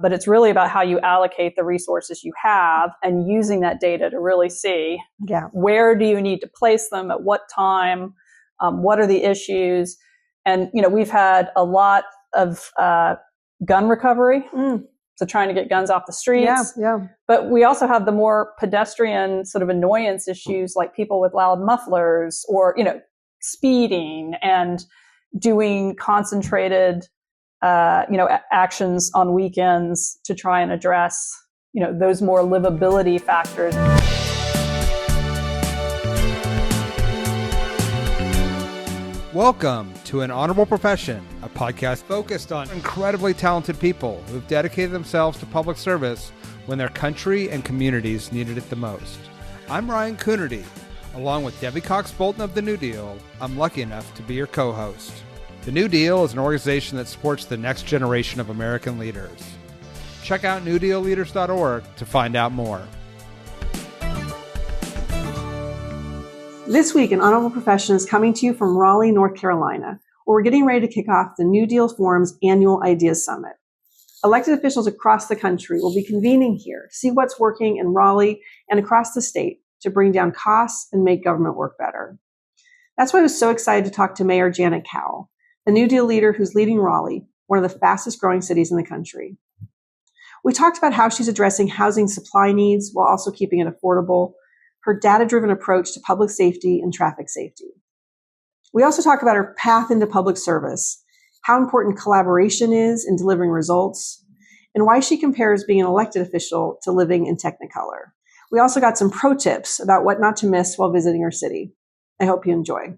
But it's really about how you allocate the resources you have and using that data to really see where do you need to place them, at what time, what are the issues. And, we've had a lot of gun recovery. So trying to get guns off the streets. But we also have the more pedestrian sort of annoyance issues, like people with loud mufflers or, speeding and doing concentrated, actions on weekends to try and address, those more livability factors. Welcome to An Honorable Profession, a podcast focused on incredibly talented people who've dedicated themselves to public service when their country and communities needed it the most. I'm Ryan Coonerty. Along with Debbie Cox-Bolton of the New Deal, I'm lucky enough to be your co-host. The New Deal is an organization that supports the next generation of American leaders. Check out newdealleaders.org to find out more. This week, An Honorable Profession is coming to you from Raleigh, North Carolina, where we're getting ready to kick off the NewDEAL Forum's annual Ideas Summit. Elected officials across the country will be convening here to see what's working in Raleigh and across the state to bring down costs and make government work better. That's why I was so excited to talk to Mayor Janet Cowell, a New Deal leader who's leading Raleigh, one of the fastest growing cities in the country. We talked about how she's addressing housing supply needs while also keeping it affordable, her data-driven approach to public safety and traffic safety. We also talk about her path into public service, how important collaboration is in delivering results, and why she compares being an elected official to living in Technicolor. We also got some pro tips about what not to miss while visiting her city. I hope you enjoy.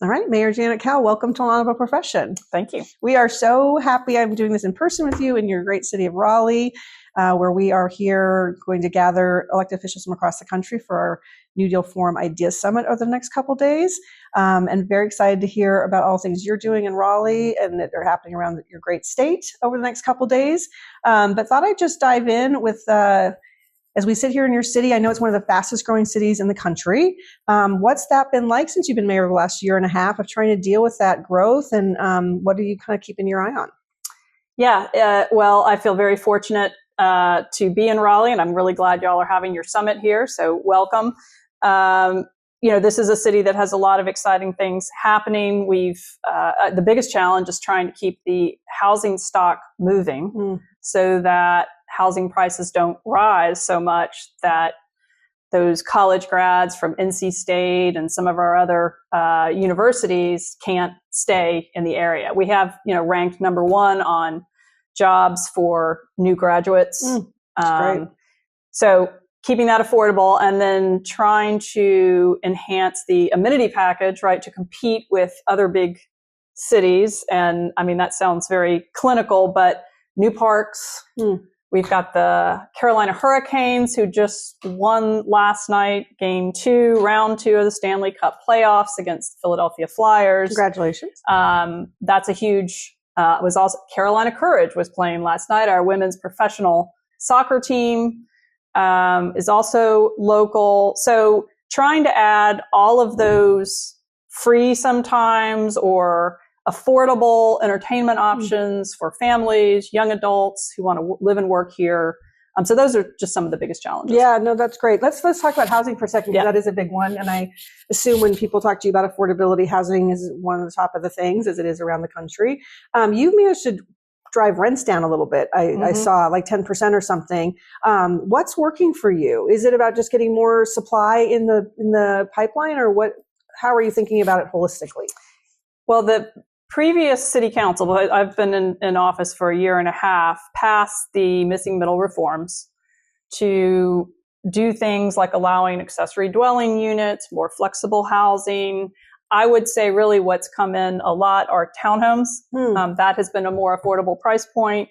All right, Mayor Janet Cowell, welcome to An Honorable Profession. Thank you. We are so happy I'm doing this in person with you in your great city of Raleigh, where we are here going to gather elected officials from across the country for our NewDEAL Forum Ideas Summit over the next couple days. And very excited to hear about all things you're doing in Raleigh and that are happening around your great state over the next couple days. But thought I'd just dive in with as we sit here in your city. I know it's one of the fastest growing cities in the country. What's that been like since you've been mayor over the last year and a half of trying to deal with that growth? And what are you kind of keeping your eye on? Yeah, well, I feel very fortunate to be in Raleigh, and I'm really glad y'all are having your summit here. So welcome. This is a city that has a lot of exciting things happening. The biggest challenge is trying to keep the housing stock moving so that housing prices don't rise so much that those college grads from NC State and some of our other universities can't stay in the area. We have, ranked number one on jobs for new graduates. Great. So keeping that affordable and then trying to enhance the amenity package, right, to compete with other big cities. And I mean, that sounds very clinical, but new parks. We've got the Carolina Hurricanes, who just won last night, round two of the Stanley Cup playoffs against the Philadelphia Flyers. Congratulations. That's a huge, was also Carolina Courage was playing last night. Our women's professional soccer team is also local. So trying to add all of those free sometimes or affordable entertainment options for families, young adults who want to live and work here. So those are just some of the biggest challenges. Yeah, no, that's great. Let's talk about housing for a second, because that is a big one. And I assume when people talk to you about affordability, housing is one of the top of the things, as it is around the country. You've managed to drive rents down a little bit. I saw like 10% or something. What's working for you? Is it about just getting more supply in the pipeline, or what? How are you thinking about it holistically? Well, the previous city council, I've been in office for a year and a half, passed the missing middle reforms to do things like allowing accessory dwelling units, more flexible housing. I would say really what's come in a lot are townhomes. That has been a more affordable price point.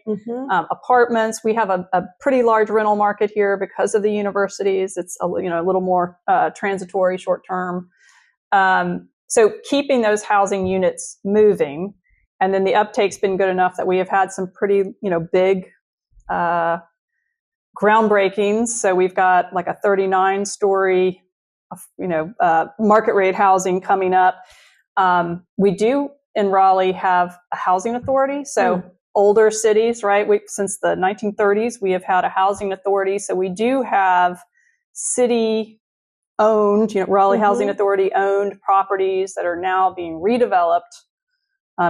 Apartments. We have a pretty large rental market here because of the universities. It's a little more transitory, short term. So keeping those housing units moving, and then the uptake's been good enough that we have had some pretty, big groundbreakings. So we've got like a 39-story, market rate housing coming up. We do in Raleigh have a housing authority. So older cities, right? Since the 1930s, we have had a housing authority. So we do have city-owned, Raleigh Housing Authority owned properties that are now being redeveloped,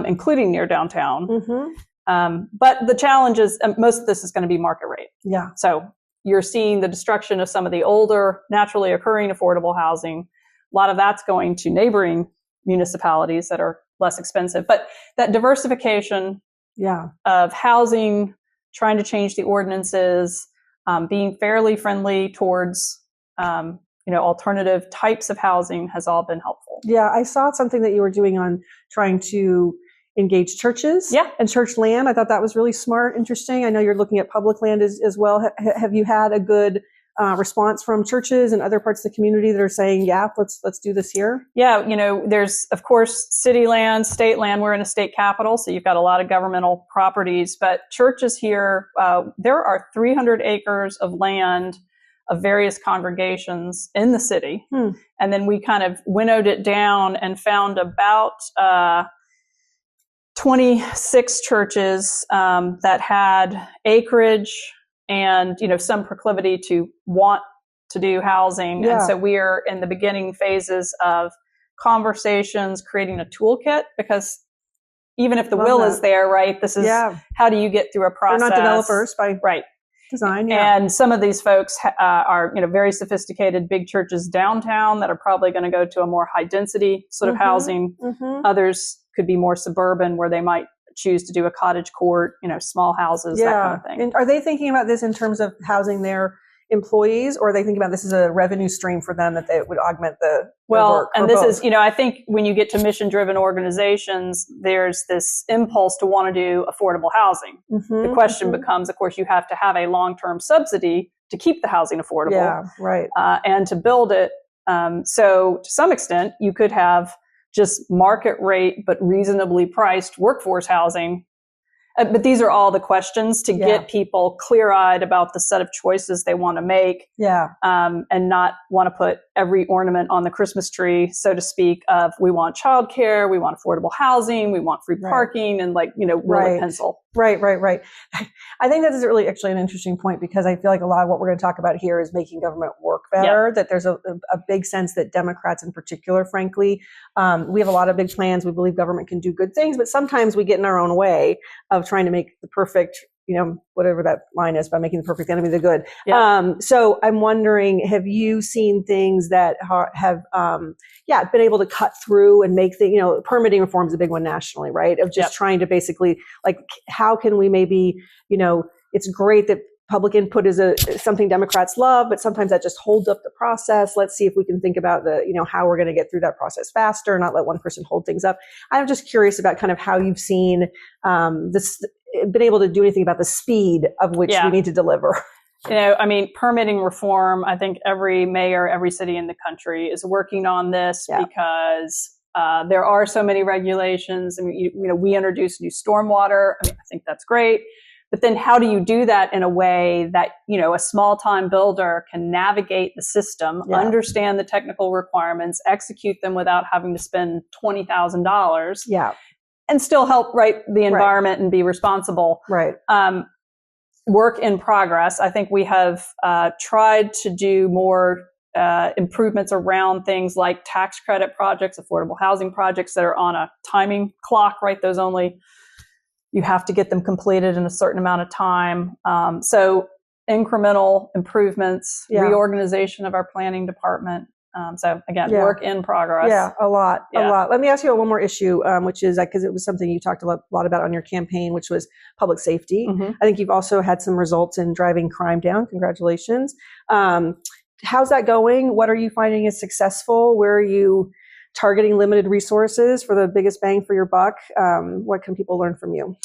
including near downtown. But the challenge is most of this is going to be market rate. Yeah. So you're seeing the destruction of some of the older, naturally occurring affordable housing. A lot of that's going to neighboring municipalities that are less expensive. But that diversification of housing, trying to change the ordinances, being fairly friendly towards alternative types of housing has all been helpful. Yeah, I saw something that you were doing on trying to engage churches and church land. I thought that was really smart, interesting. I know you're looking at public land as well. Have you had a good response from churches and other parts of the community that are saying, yeah, let's do this here? Yeah, there's, of course, city land, state land. We're in a state capital, so you've got a lot of governmental properties. But churches here, there are 300 acres of land of various congregations in the city. And then we kind of winnowed it down and found about 26 churches that had acreage and, some proclivity to want to do housing. And so we are in the beginning phases of conversations, creating a toolkit, because even if the will is there, right, this is how do you get through a process? They're not developers by design. And some of these folks are, very sophisticated big churches downtown that are probably going to go to a more high density sort of housing. Others could be more suburban, where they might choose to do a cottage court, small houses, that kind of thing. And are they thinking about this in terms of housing their employees, or are they thinking about this as a revenue stream for them that they would augment the work? And this is, I think when you get to mission-driven organizations, there's this impulse to want to do affordable housing. The question becomes, of course, you have to have a long-term subsidy to keep the housing affordable, and to build it. So to some extent, you could have just market rate, but reasonably priced workforce housing. But these are all the questions to get people clear-eyed about the set of choices they want to make, and not want to put every ornament on the Christmas tree, so to speak, of we want childcare, we want affordable housing, we want free parking, and roll a pencil. Right. I think that is really actually an interesting point, because I feel like a lot of what we're going to talk about here is making government work better, that there's a big sense that Democrats in particular, frankly, we have a lot of big plans. We believe government can do good things, but sometimes we get in our own way of trying to make the perfect, whatever that line is, by making the perfect enemy the good. So I'm wondering, have you seen things that have, been able to cut through and make the, permitting reform is a big one nationally, right? Of just trying to basically, how can we maybe, it's great that public input is something Democrats love, but sometimes that just holds up the process. Let's see if we can think about how we're going to get through that process faster, not let one person hold things up. I'm just curious about kind of how you've seen been able to do anything about the speed of which we need to deliver. Permitting reform, I think every mayor, every city in the country is working on this because there are so many regulations. We introduced new stormwater. I think that's great. But then how do you do that in a way that, a small time builder can navigate the system, understand the technical requirements, execute them without having to spend $20,000, and still help the environment and be responsible. Work in progress. I think we have tried to do more improvements around things like tax credit projects, affordable housing projects that are on a timing clock, Those only, you have to get them completed in a certain amount of time. So incremental improvements, reorganization of our planning department. So again, work in progress. A lot. Let me ask you one more issue, which is because it was something you talked a lot about on your campaign, which was public safety. I think you've also had some results in driving crime down. Congratulations. How's that going? What are you finding is successful? Where are you targeting limited resources for the biggest bang for your buck? What can people learn from you?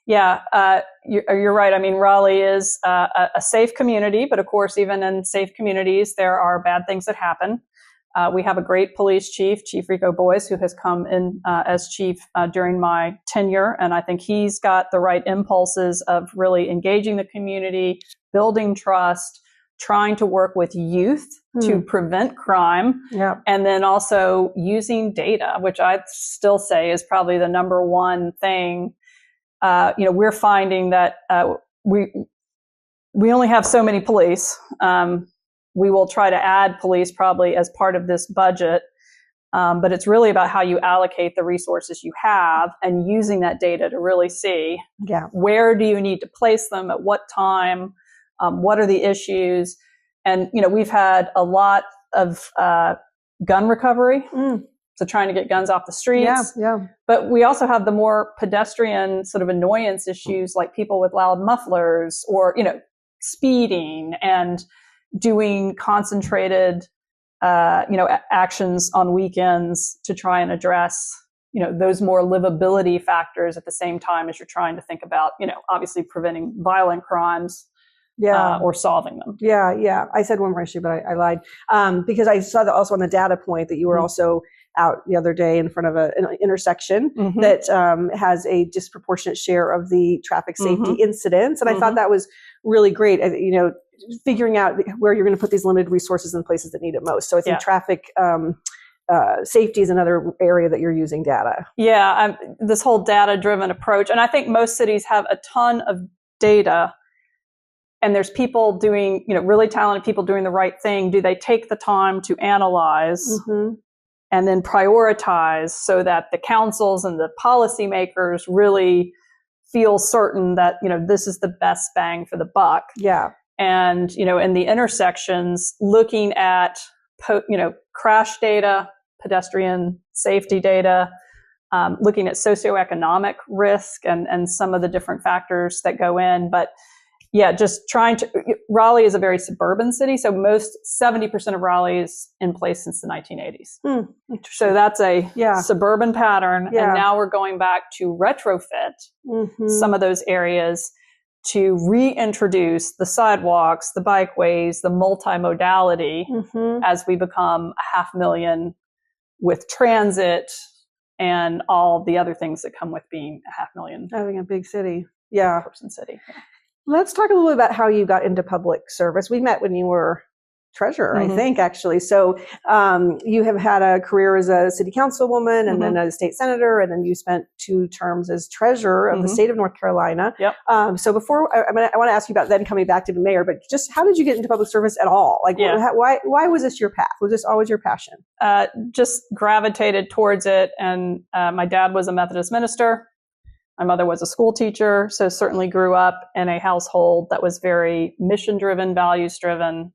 You're right. Raleigh is a safe community, but of course, even in safe communities, there are bad things that happen. We have a great police chief, Chief Rico Boyce, who has come in as chief during my tenure. And I think he's got the right impulses of really engaging the community, building trust, trying to work with youth to prevent crime, and then also using data, which I still say is probably the number one thing we're finding that we only have so many police. We will try to add police probably as part of this budget. But it's really about how you allocate the resources you have and using that data to really see where do you need to place them, at what time, what are the issues. And, we've had a lot of gun recovery, so trying to get guns off the streets. But we also have the more pedestrian sort of annoyance issues, like people with loud mufflers or, speeding and doing concentrated actions on weekends to try and address, those more livability factors at the same time as you're trying to think about, obviously preventing violent crimes or solving them. Yeah. I said one more issue, but I lied because I saw that also on the data point that you were also out the other day in front of an intersection that has a disproportionate share of the traffic safety incidents. And I thought that was really great, figuring out where you're going to put these limited resources in places that need it most. So I think traffic safety is another area that you're using data. Yeah, this whole data-driven approach. And I think most cities have a ton of data, and there's people doing, really talented people doing the right thing. Do they take the time to analyze and then prioritize so that the councils and the policymakers really feel certain that, this is the best bang for the buck? Yeah. And, in the intersections, looking at, crash data, pedestrian safety data, looking at socioeconomic risk and some of the different factors that go in. But just Raleigh is a very suburban city. So 70% of Raleigh is in place since the 1980s. So that's a suburban pattern. And now we're going back to retrofit some of those areas to reintroduce the sidewalks, the bikeways, the multimodality as we become 500,000 with transit and all the other things that come with being 500,000. Having a big city. Person city. Let's talk a little bit about how you got into public service. We met when you were treasurer, I think, actually. So you have had a career as a city councilwoman and then a state senator, and then you spent 2 terms as treasurer of the state of North Carolina. So before, I want to ask you about then coming back to the mayor, but just how did you get into public service at all? Like, why was this your path? Was this always your passion? Just gravitated towards it. And my dad was a Methodist minister. My mother was a school teacher, so certainly grew up in a household that was very mission-driven, values-driven.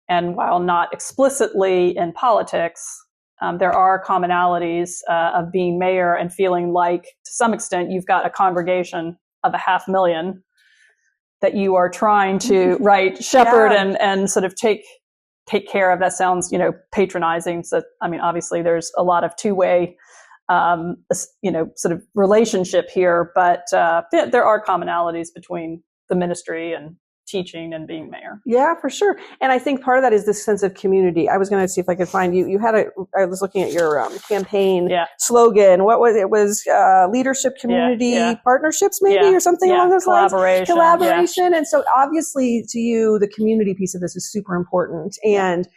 And while not explicitly in politics, there are commonalities of being mayor and feeling like, to some extent, you've got a congregation of 500,000 that you are trying to shepherd and sort of take care of. That sounds, patronizing. So, obviously, there's a lot of two-way sort of relationship here, but there are commonalities between the ministry and teaching and being mayor. Yeah, for sure. And I think part of that is this sense of community. I was going to see if I could find you. I was looking at your campaign slogan. What was it? It was leadership, community, partnerships, maybe, or something along those lines. Collaboration. And so obviously to you, the community piece of this is super important. And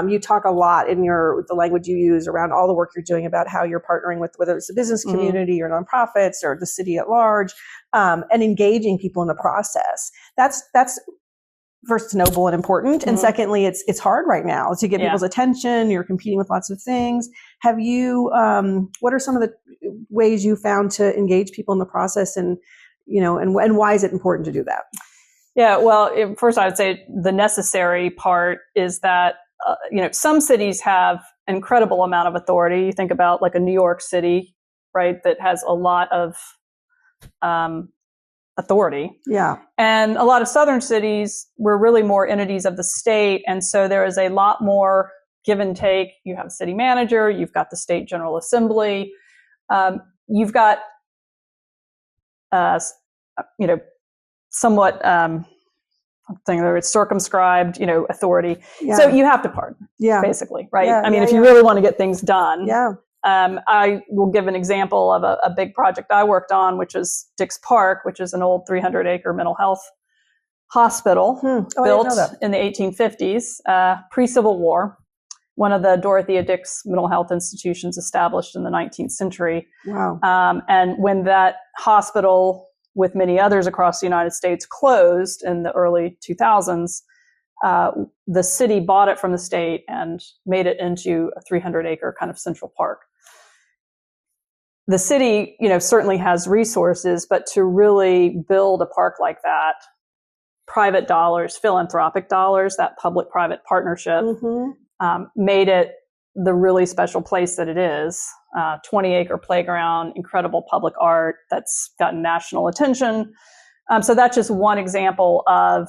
you talk a lot in the language you use around all the work you're doing about how you're partnering with, whether it's the business community or nonprofits or the city at large, and engaging people in the process. That's first noble and important. And secondly, it's hard right now to get people's attention. You're competing with lots of things. Have you, what are some of the ways you found to engage people in the process and why is it important to do that? Yeah, well, first I would say the necessary part is that some cities have incredible amount of authority. You think about like a New York City, right, that has a lot of authority. Yeah. And a lot of southern cities were really more entities of the state. And so there is a lot more give and take. You have a city manager, you've got the state general assembly, you've got, somewhat, it's circumscribed, authority. Yeah. So you have to partner, basically, right? Yeah, if you really want to get things done. Yeah. I will give an example of a big project I worked on, which is Dix Park, which is an old 300-acre mental health hospital built in the 1850s, pre-Civil War. one of the Dorothea Dix mental health institutions established in the 19th century. Wow. And when that hospital, with many others across the United States, closed in the early 2000s, the city bought it from the state and made it into a 300-acre kind of central park. The city, certainly has resources, but to really build a park like that, private dollars, philanthropic dollars, that public-private partnership, made it the really special place that it is. 20-acre playground, incredible public art that's gotten national attention. So that's just one example of,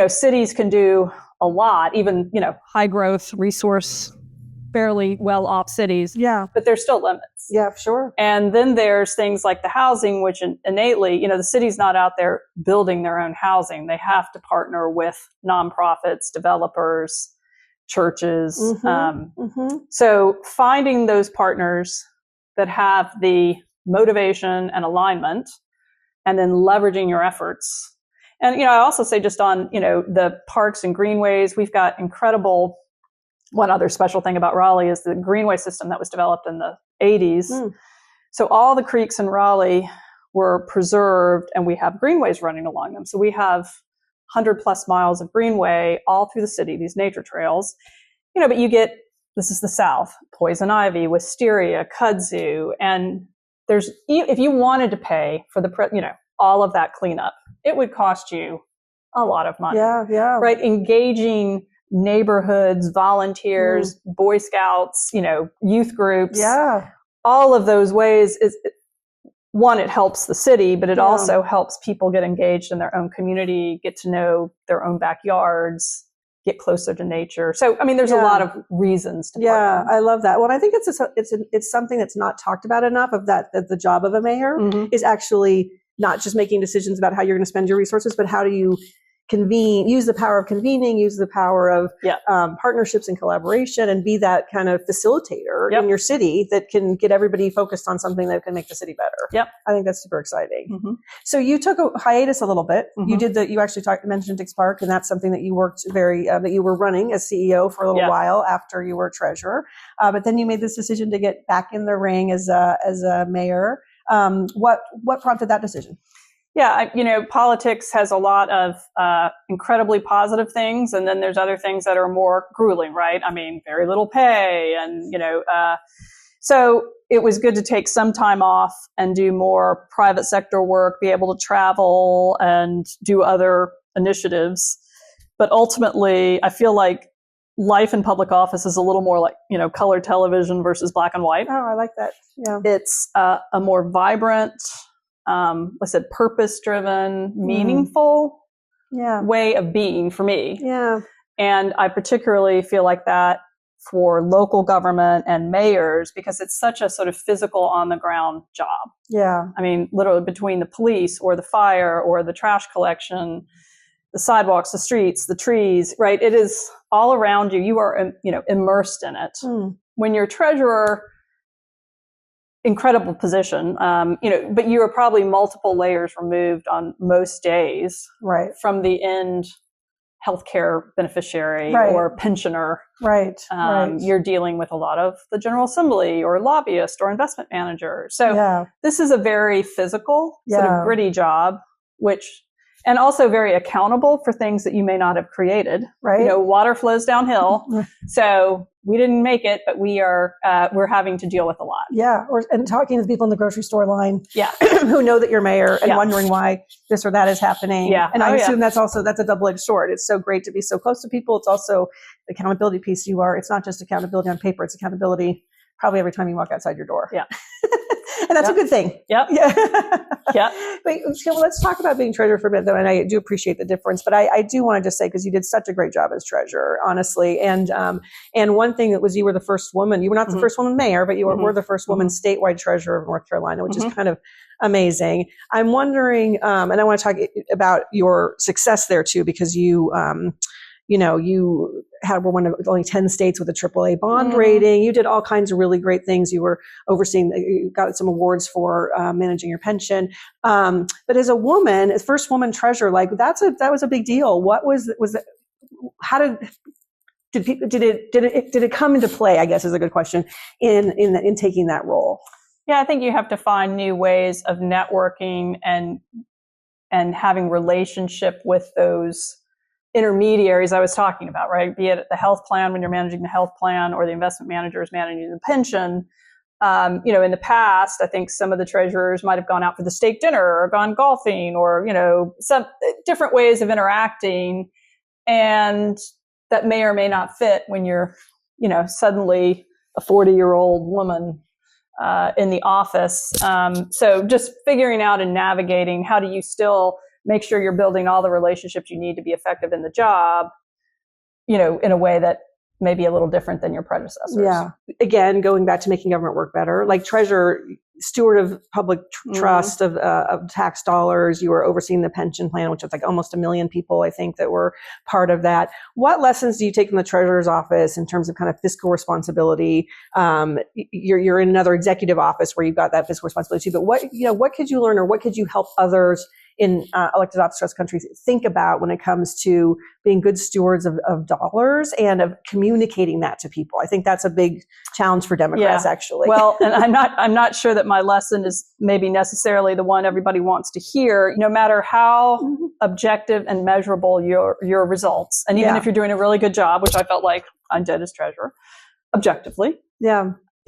cities can do a lot, even, high growth, resource, fairly well off cities. Yeah. But there's still limits. Yeah, sure. And then there's things like the housing, which innately, the city's not out there building their own housing. They have to partner with nonprofits, developers, churches. So finding those partners that have the motivation and alignment, and then leveraging your efforts. And, I also say just on, the parks and greenways, we've got incredible. One other special thing about Raleigh is the greenway system that was developed in the 80s. So all the creeks in Raleigh were preserved, and we have greenways running along them. So we have 100 plus miles of greenway all through the city, these nature trails. But you get, this is the South, poison ivy, wisteria, kudzu, and if you wanted to pay for all of that cleanup, it would cost you a lot of money. Yeah. Right? Engaging neighborhoods, volunteers, Boy Scouts, youth groups. Yeah. All of those ways is, one, it helps the city, but it also helps people get engaged in their own community, get to know their own backyards, get closer to nature. So, there's a lot of reasons to partner. I love that. Well, I think it's something that's not talked about enough, that the job of a mayor is actually not just making decisions about how you're going to spend your resources, but how do you use the power of convening, use the power of partnerships and collaboration, and be that kind of facilitator in your city that can get everybody focused on something that can make the city better. I think that's super exciting. So you took a hiatus a little bit. You actually mentioned Dix Park, and that's something that you worked that you were running as CEO for a little while after you were treasurer. But then you made this decision to get back in the ring as a mayor. What prompted that decision? Yeah, politics has a lot of incredibly positive things, and then there's other things that are more grueling, right? Very little pay, and so it was good to take some time off and do more private sector work, be able to travel and do other initiatives. But ultimately, I feel like life in public office is a little more like, color television versus black and white. Oh, I like that. Yeah, it's a more vibrant, purpose-driven, meaningful way of being for me. Yeah. And I particularly feel like that for local government and mayors, because it's such a sort of physical, on-the-ground job. Yeah. Literally between the police or the fire or the trash collection, the sidewalks, the streets, the trees, right? It is all around you. You are, immersed in it. When you're treasurer, incredible position, but you are probably multiple layers removed on most days, right, from the end healthcare beneficiary or pensioner. Right. You're dealing with a lot of the General Assembly or lobbyist or investment manager. So this is a very physical, sort of gritty job, and also very accountable for things that you may not have created. Right. Water flows downhill. So we didn't make it, but we're having to deal with a lot. Yeah. And talking to the people in the grocery store line. Yeah. Who know that you're mayor and wondering why this or that is happening. Yeah. And I assume that's a double-edged sword. It's so great to be so close to people. It's also the accountability piece it's not just accountability on paper. It's accountability probably every time you walk outside your door. Yeah. And that's a good thing. Yep. Yeah. Yeah. But so let's talk about being treasurer for a minute, though, and I do appreciate the difference. But I do want to just say, because you did such a great job as treasurer, honestly. And one thing that was, you were the first woman. You were not the first woman mayor, but you were the first woman statewide treasurer of North Carolina, which is kind of amazing. I'm wondering, and I want to talk about your success there too, because you were one of only 10 states with a AAA bond rating. You did all kinds of really great things. You were you got some awards for managing your pension. But as a woman, as first woman treasurer, that was a big deal. What was how did did it come into play, I guess is a good question, in taking that role? Yeah, I think you have to find new ways of networking and having relationship with those intermediaries I was talking about, right? Be it the health plan when you're managing the health plan, or the investment manager is managing the pension. In the past, I think some of the treasurers might have gone out for the steak dinner or gone golfing, or, some different ways of interacting. And that may or may not fit when you're, suddenly a 40-year-old woman in the office. So just figuring out and navigating, how do you still make sure you're building all the relationships you need to be effective in the job, in a way that may be a little different than your predecessors. Yeah. Again, going back to making government work better, like treasurer, steward of public trust of tax dollars. You were overseeing the pension plan, which was like almost 1 million people, I think, that were part of that. What lessons do you take from the treasurer's office in terms of kind of fiscal responsibility? You're in another executive office where you've got that fiscal responsibility too, but what could you learn, or what could you help others in elected office across countries think about when it comes to being good stewards of dollars and of communicating that to people? I think that's a big challenge for Democrats, actually. Well, and I'm not sure that my lesson is maybe necessarily the one everybody wants to hear. No matter how objective and measurable your results, and even if you're doing a really good job, which I felt like I did as treasurer, objectively,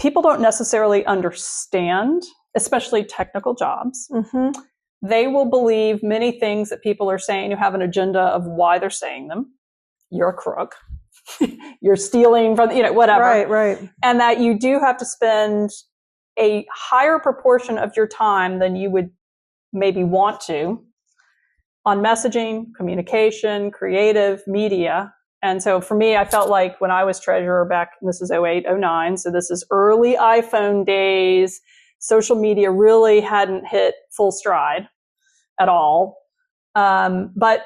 people don't necessarily understand, especially technical jobs. They will believe many things that people are saying who have an agenda of why they're saying them. You're a crook. You're stealing from, whatever. Right. And that you do have to spend a higher proportion of your time than you would maybe want to on messaging, communication, creative media. And so for me, I felt like when I was treasurer back, this is 08, 09, so this is early iPhone days, social media really hadn't hit full stride at all. But,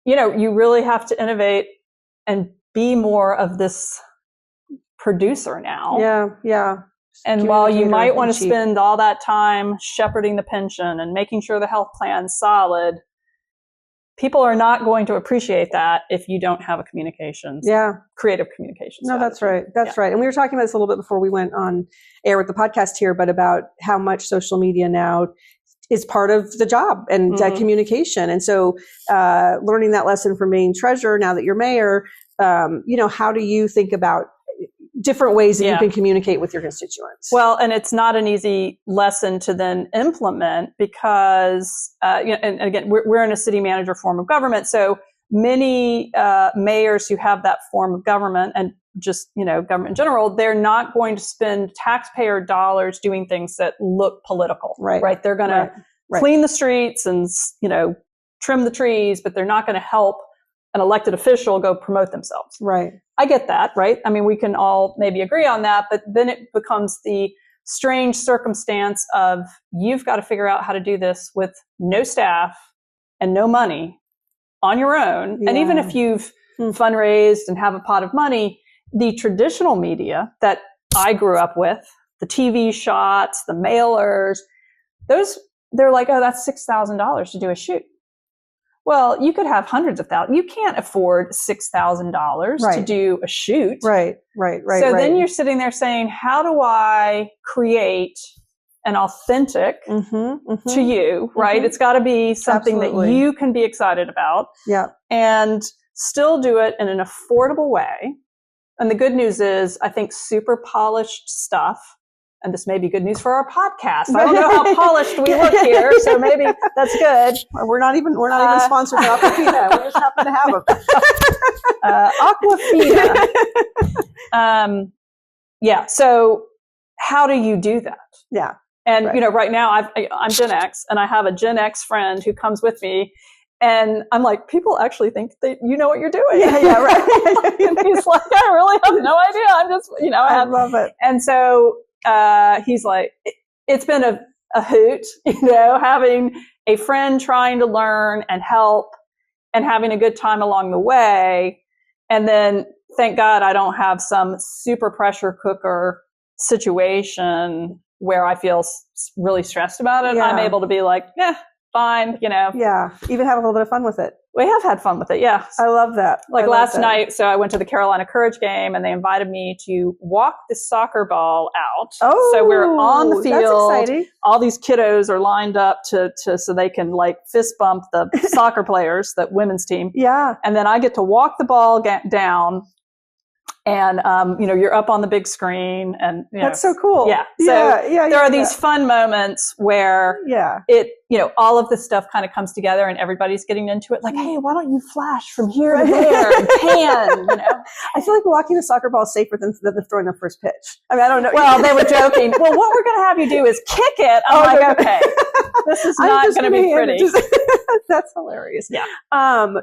you really have to innovate and be more of this producer now. Yeah. And while you might want to spend all that time shepherding the pension and making sure the health plan's solid, people are not going to appreciate that if you don't have a creative communications. No, that's right. That's right. And we were talking about this a little bit before we went on air with the podcast here, but about how much social media now is part of the job and communication. And so learning that lesson from being treasurer, now that you're mayor, how do you think about different ways that you can communicate with your constituents? Well, and it's not an easy lesson to then implement because, and again, we're in a city manager form of government. So many mayors who have that form of government and just, government in general, they're not going to spend taxpayer dollars doing things that look political, right? They're going to clean the streets and, trim the trees, but they're not going to help an elected official go promote themselves. Right. I get that, right? I mean, we can all maybe agree on that, but then it becomes the strange circumstance of you've got to figure out how to do this with no staff and no money on your own. Yeah. And even if you've fundraised and have a pot of money, the traditional media that I grew up with, the TV shots, the mailers, they're like, oh, that's $6,000 to do a shoot. Well, you could have hundreds of thousands. You can't afford $6,000 to do a shoot. Right. So then you're sitting there saying, how do I create an authentic to you, right? It's got to be something that you can be excited about. Yeah. And still do it in an affordable way. And the good news is, I think super polished stuff, and this may be good news for our podcast. I don't know how polished we look here, so maybe that's good. We're not even sponsored by Aquafina. We just happen to have them. Aquafina. So how do you do that? Yeah. And, right now I'm Gen X, and I have a Gen X friend who comes with me. And I'm like, people actually think that you know what you're doing. Yeah, right. And he's like, I really have no idea. I'm just, I love it. And so he's like, it's been a hoot, having a friend trying to learn and help and having a good time along the way. And then thank God I don't have some super pressure cooker situation where I feel really stressed about it. Yeah. I'm able to be like, fine, Yeah. Even have a little bit of fun with it. We have had fun with it. Yeah. I love that. Like last night, so I went to the Carolina Courage game and they invited me to walk the soccer ball out. Oh, so we're on the field. That's exciting. All these kiddos are lined up to so they can like fist bump the soccer players, the women's team. Yeah. And then I get to walk the ball down. And, you're up on the big screen and, that's so cool. Yeah. So there are these fun moments where it, all of this stuff kind of comes together and everybody's getting into it. Like, hey, why don't you flash from here to there and pan, I feel like walking the soccer ball is safer than throwing the first pitch. I mean, I don't know. Well, they were joking. Well, what we're going to have you do is kick it. I'm like, okay, this is not going to be pretty. That's hilarious. Yeah.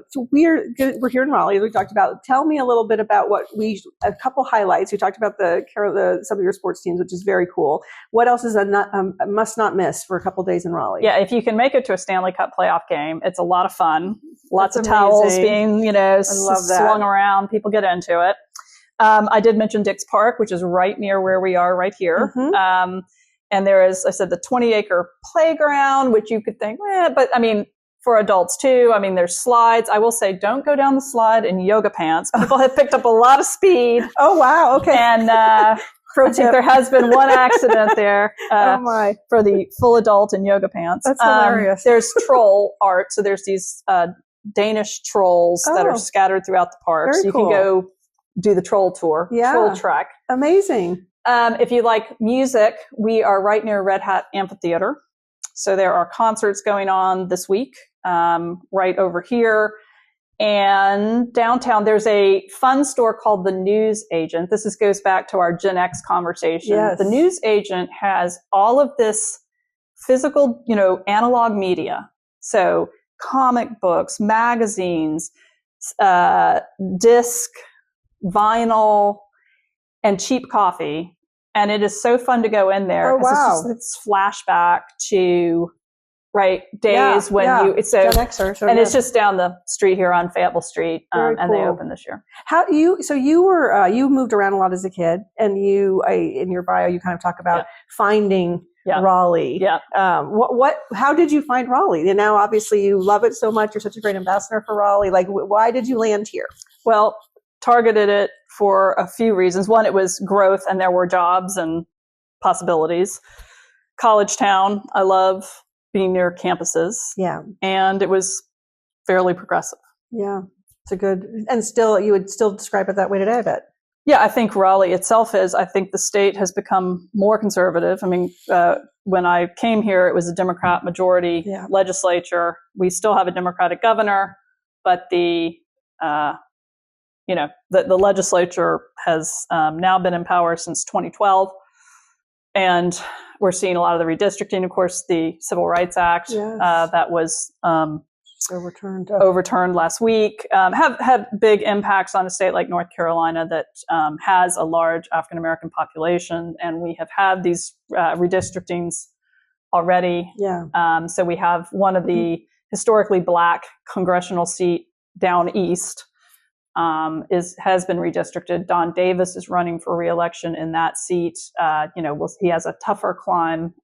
So we're here in Raleigh, as we talked about. Tell me a little bit about a couple highlights. We talked about some of your sports teams, which is very cool. What else is a must not miss for a couple days in Raleigh? Yeah, if you can make it to a Stanley Cup playoff game, it's a lot of fun. Lots of amazing. Towels being, swung around. People get into it. I did mention Dix Park, which is right near where we are right here. Mm-hmm. And there is, I said, the 20-acre playground, which you could think, but I mean, for adults too. I mean, there's slides. I will say, don't go down the slide in yoga pants. People have picked up a lot of speed. Oh, wow. Okay. And I think there has been one accident there for the full adult in yoga pants. That's hilarious. There's troll art. So there's these Danish trolls that are scattered throughout the park. Very so you cool. can go do the troll tour, troll trek. Amazing. If you like music, we are right near Red Hat Amphitheater. So there are concerts going on this week. Right over here. And downtown, there's a fun store called the News Agent. This goes back to our Gen X conversation. Yes. The News Agent has all of this physical, analog media. So comic books, magazines, disc, vinyl, and cheap coffee. And it is so fun to go in there. Oh, wow. It's flashback to days when you Gen Xer, and it's just down the street here on Fayetteville Street, and cool. they opened this year. You moved around a lot as a kid, and in your bio you kind of talk about finding Raleigh. Yeah. How did you find Raleigh? And now obviously you love it so much. You're such a great ambassador for Raleigh. Like, why did you land here? Well, targeted it for a few reasons. One, it was growth, and there were jobs and possibilities. College town, I love being near campuses. Yeah. And it was fairly progressive. Yeah. It's a good, and still, you would still describe it that way today, I bet. Yeah, I think Raleigh itself is. I think the state has become more conservative. I mean, when I came here, it was a Democrat majority legislature. We still have a Democratic governor, but the legislature has now been in power since 2012. And we're seeing a lot of the redistricting. Of course, the Civil Rights Act that was overturned last week have had big impacts on a state like North Carolina that has a large African American population, and we have had these redistrictings already. Yeah. So we have one of the historically Black congressional seat down east. Has been redistricted. Don Davis is running for re-election in that seat. He has a tougher climb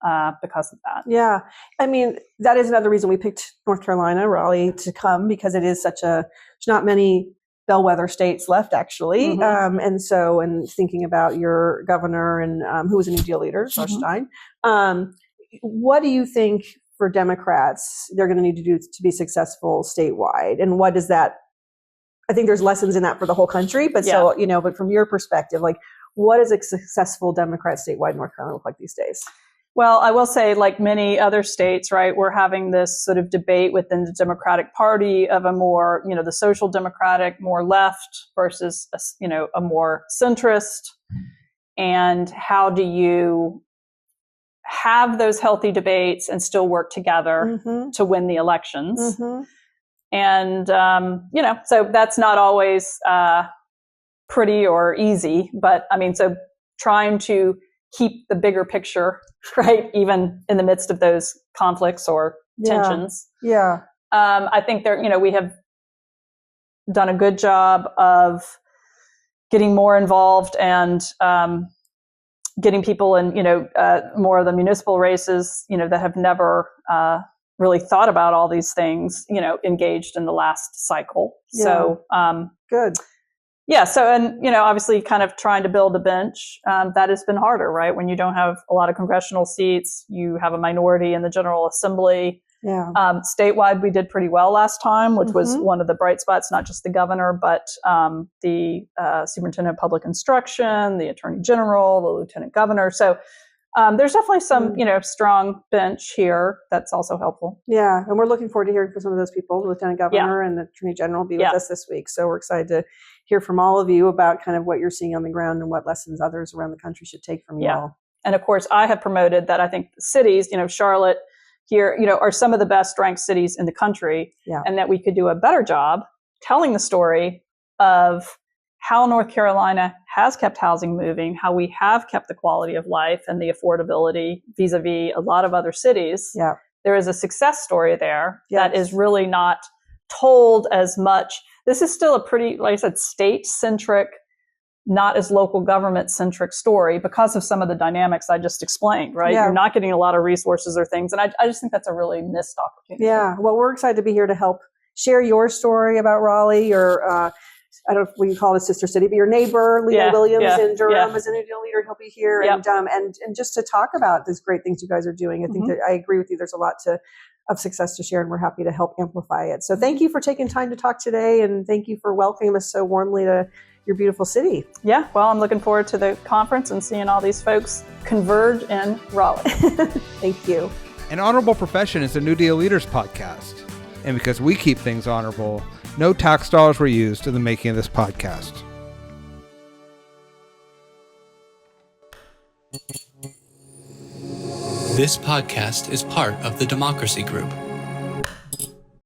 because of that. Yeah. I mean, that is another reason we picked North Carolina, Raleigh, to come, because it is there's not many bellwether states left, actually. Mm-hmm. And thinking about your governor and who was a New Deal leader, Stein, what do you think for Democrats they're going to need to do to be successful statewide? And what does that, I think there's lessons in that for the whole country, but but from your perspective, like, what does a successful Democrat statewide North Carolina look like these days? Well, I will say, like many other states, right, we're having this sort of debate within the Democratic Party of a more, the social democratic, more left versus, a more centrist. And how do you have those healthy debates and still work together to win the elections? Mm-hmm. And, so that's not always pretty or easy, but I mean, so trying to keep the bigger picture, right, even in the midst of those conflicts or tensions. Yeah. I think we have done a good job of getting more involved and getting people in, more of the municipal races, that have never really thought about all these things, engaged in the last cycle. Yeah. So, Good. yeah. So, and, obviously kind of trying to build a bench, that has been harder, right? When you don't have a lot of congressional seats, you have a minority in the General Assembly. Yeah. Statewide, we did pretty well last time, which was one of the bright spots, not just the governor, but the superintendent of public instruction, the attorney general, the lieutenant governor. So there's definitely some, strong bench here that's also helpful. Yeah. And we're looking forward to hearing from some of those people. The lieutenant governor and the attorney general will be with us this week. So we're excited to hear from all of you about kind of what you're seeing on the ground and what lessons others around the country should take from you all. And of course, I have promoted that I think cities, Charlotte, here, are some of the best ranked cities in the country, and that we could do a better job telling the story of how North Carolina has kept housing moving, how we have kept the quality of life and the affordability vis-a-vis a lot of other cities. Yeah. There is a success story there that is really not told as much. This is still a pretty, like I said, state-centric, not as local government-centric story because of some of the dynamics I just explained, right? Yeah. You're not getting a lot of resources or things. And I just think that's a really missed opportunity. Yeah. Well, we're excited to be here to help share your story about Raleigh, or I don't know if we can call it a sister city, but your neighbor, Leo Williams in Durham is a NewDEAL leader. He'll be here. And just to talk about these great things you guys are doing. I think that I agree with you. There's a lot of success to share, and we're happy to help amplify it. So thank you for taking time to talk today, and thank you for welcoming us so warmly to your beautiful city. Yeah, well, I'm looking forward to the conference and seeing all these folks converge in Raleigh. Thank you. An Honorable Profession is a NewDEAL Leaders podcast. And because we keep things honorable, no tax dollars were used in the making of this podcast. This podcast is part of the Democracy Group.